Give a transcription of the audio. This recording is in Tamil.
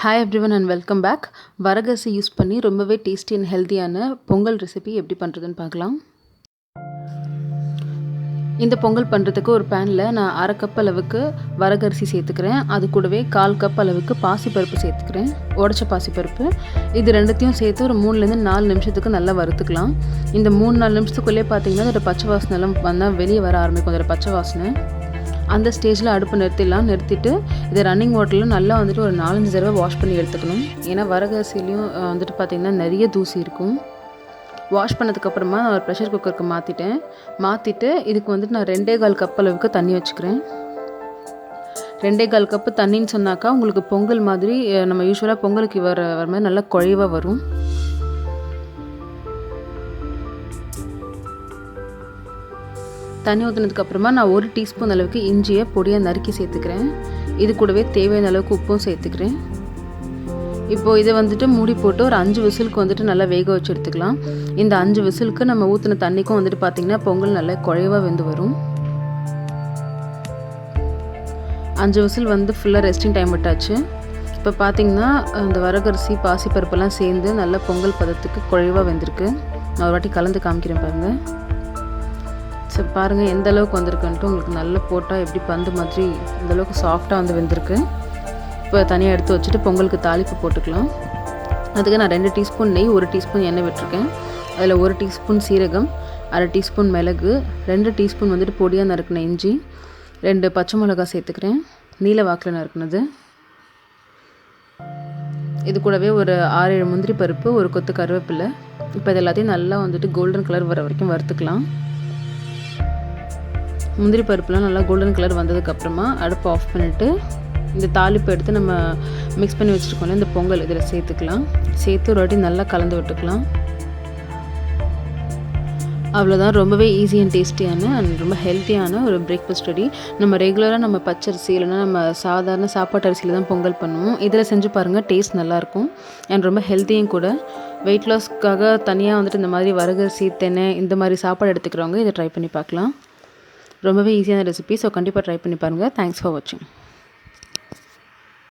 Hi everyone and welcome back. Varagu Arisi use பண்ணி ரொம்பவே டேஸ்டி அண்ட் ஹெல்த்தியான பொங்கல் ரெசிபி எப்படி பண்ணுறதுன்னு பார்க்கலாம். இந்த பொங்கல் பண்ணுறதுக்கு ஒரு பேனில் நான் 1/2 கப் அளவுக்கு வரகு அரிசி சேர்த்துக்கிறேன். அது கூடவே 1/4 கப் அளவுக்கு பாசிப்பருப்பு சேர்த்துக்கிறேன், உடச்ச பாசிப்பருப்பு. இது ரெண்டுத்தையும் சேர்த்து ஒரு 3லேருந்து 4 நிமிஷத்துக்கு நல்லா வறுத்துக்கலாம். இந்த 3-4 நிமிஷத்துக்குள்ளே பார்த்தீங்கன்னா அதோட பச்சை வாசனைலாம் வந்தால் வெளியே வர ஆரம்பிக்கும். அதோட பச்சை வாசனை அந்த ஸ்டேஜில் அடுப்பு நிறுத்திட்டு இதை ரன்னிங் வாட்டரில் நல்லா வந்துட்டு ஒரு 4-5 தடவை வாஷ் பண்ணி எடுத்துக்கணும். ஏன்னா வரகு அரிசிலையும் வந்துட்டு பார்த்திங்கன்னா நிறைய தூசி இருக்கும். வாஷ் பண்ணதுக்கப்புறமா நான் ஒரு ப்ரெஷர் குக்கருக்கு மாற்றிட்டு இதுக்கு வந்துட்டு நான் 2.25 கப் அளவுக்கு தண்ணி வச்சுக்கிறேன். 2.25 கப்பு தண்ணின்னு சொன்னாக்கா உங்களுக்கு பொங்கல் மாதிரி நம்ம யூஸ்வலாக பொங்கலுக்கு வர மாதிரி நல்லா குழைவாக வரும். தண்ணி ஊற்றினதுக்கப்புறமா நான் 1 டீஸ்பூன் அளவுக்கு இஞ்சியை பொடியாக நறுக்கி சேர்த்துக்கிறேன். இது கூடவே தேவையான அளவுக்கு உப்பும் சேர்த்துக்கிறேன். இப்போது இதை வந்துட்டு மூடி போட்டு ஒரு 5 விசிலுக்கு வந்துட்டு நல்லா வேக வச்சு எடுத்துக்கலாம். இந்த 5 விசிலுக்கு நம்ம ஊற்றின தண்ணிக்கும் வந்துட்டு பார்த்திங்கன்னா பொங்கல் நல்லா குழைவாக வெந்து வரும். 5 விசில் வந்து ஃபுல்லாக ரெஸ்டிங் டைம் விட்டாச்சு. இப்போ பார்த்திங்கன்னா அந்த வரகரிசி பாசிப்பருப்பெல்லாம் சேர்ந்து நல்லா பொங்கல் பதத்துக்கு குழைவாக வெந்திருக்கு. நான் ஒரு வாட்டி கலந்து காமிக்கிறேன் பாருங்கள். ஸோ பாருங்கள் எந்த அளவுக்கு வந்திருக்குன்ட்டு. உங்களுக்கு நல்லா போட்டால் எப்படி பந்து மாதிரி இந்தளவுக்கு சாஃப்டாக வந்து வெந்திருக்கு. இப்போ தனியாக எடுத்து வச்சுட்டு பொங்கலுக்கு தாளிப்பு போட்டுக்கலாம். அதுக்கு நான் 2 டீஸ்பூன் நெய், 1 டீஸ்பூன் எண்ணெய் விட்டுருக்கேன். அதில் 1 டீஸ்பூன் சீரகம், 1/2 டீஸ்பூன் மிளகு, 2 டீஸ்பூன் வந்துட்டு பொடியாக நறுக்கின இஞ்சி, 2 பச்சை மிளகா சேர்த்துக்கிறேன், நீல வாக்கில் நறுக்குனது. இது கூடவே ஒரு 6-7 முந்திரி பருப்பு, ஒரு கொத்து கருவேப்பிலை. இப்போ இது எல்லாத்தையும் நல்லா வந்துட்டு கோல்டன் கலர் வர வரைக்கும் வறுத்துக்கலாம். முந்திரி பருப்புலாம் நல்லா கோல்டன் கலர் வந்ததுக்கப்புறமா அடுப்பு ஆஃப் பண்ணிவிட்டு இந்த தாளிப்பு எடுத்து நம்ம மிக்ஸ் பண்ணி வச்சுருக்கோம்ல இந்த பொங்கல் இதில் சேர்த்து ஒரு வாட்டி நல்லா கலந்து விட்டுக்கலாம். அவ்வளோதான். ரொம்பவே ஈஸி அண்ட் டேஸ்டியான அண்ட் ரொம்ப ஹெல்த்தியான ஒரு பிரேக்ஃபாஸ்ட் ரெடி. நம்ம ரெகுலராக நம்ம பச்சரிசி இல்லைன்னா நம்ம சாதாரண சாப்பாட்டு அரிசியில் தான் பொங்கல் பண்ணுவோம். இதில் செஞ்சு பாருங்கள், டேஸ்ட் நல்லாயிருக்கும் அண்ட் ரொம்ப ஹெல்த்தியும் கூட. வெயிட் லாஸ்க்காக தனியாக வந்துட்டு இந்த மாதிரி வரகரிசி, தென்னை இந்த மாதிரி சாப்பாடு எடுத்துக்கிறவங்க இதை ட்ரை பண்ணி பார்க்கலாம். ரொம்பவே ஈஸியான ரெசிபி. ஸோ கண்டிப்பாக ட்ரை பண்ணி பாருங்கள். தேங்க்ஸ் ஃபார் வாட்சிங்.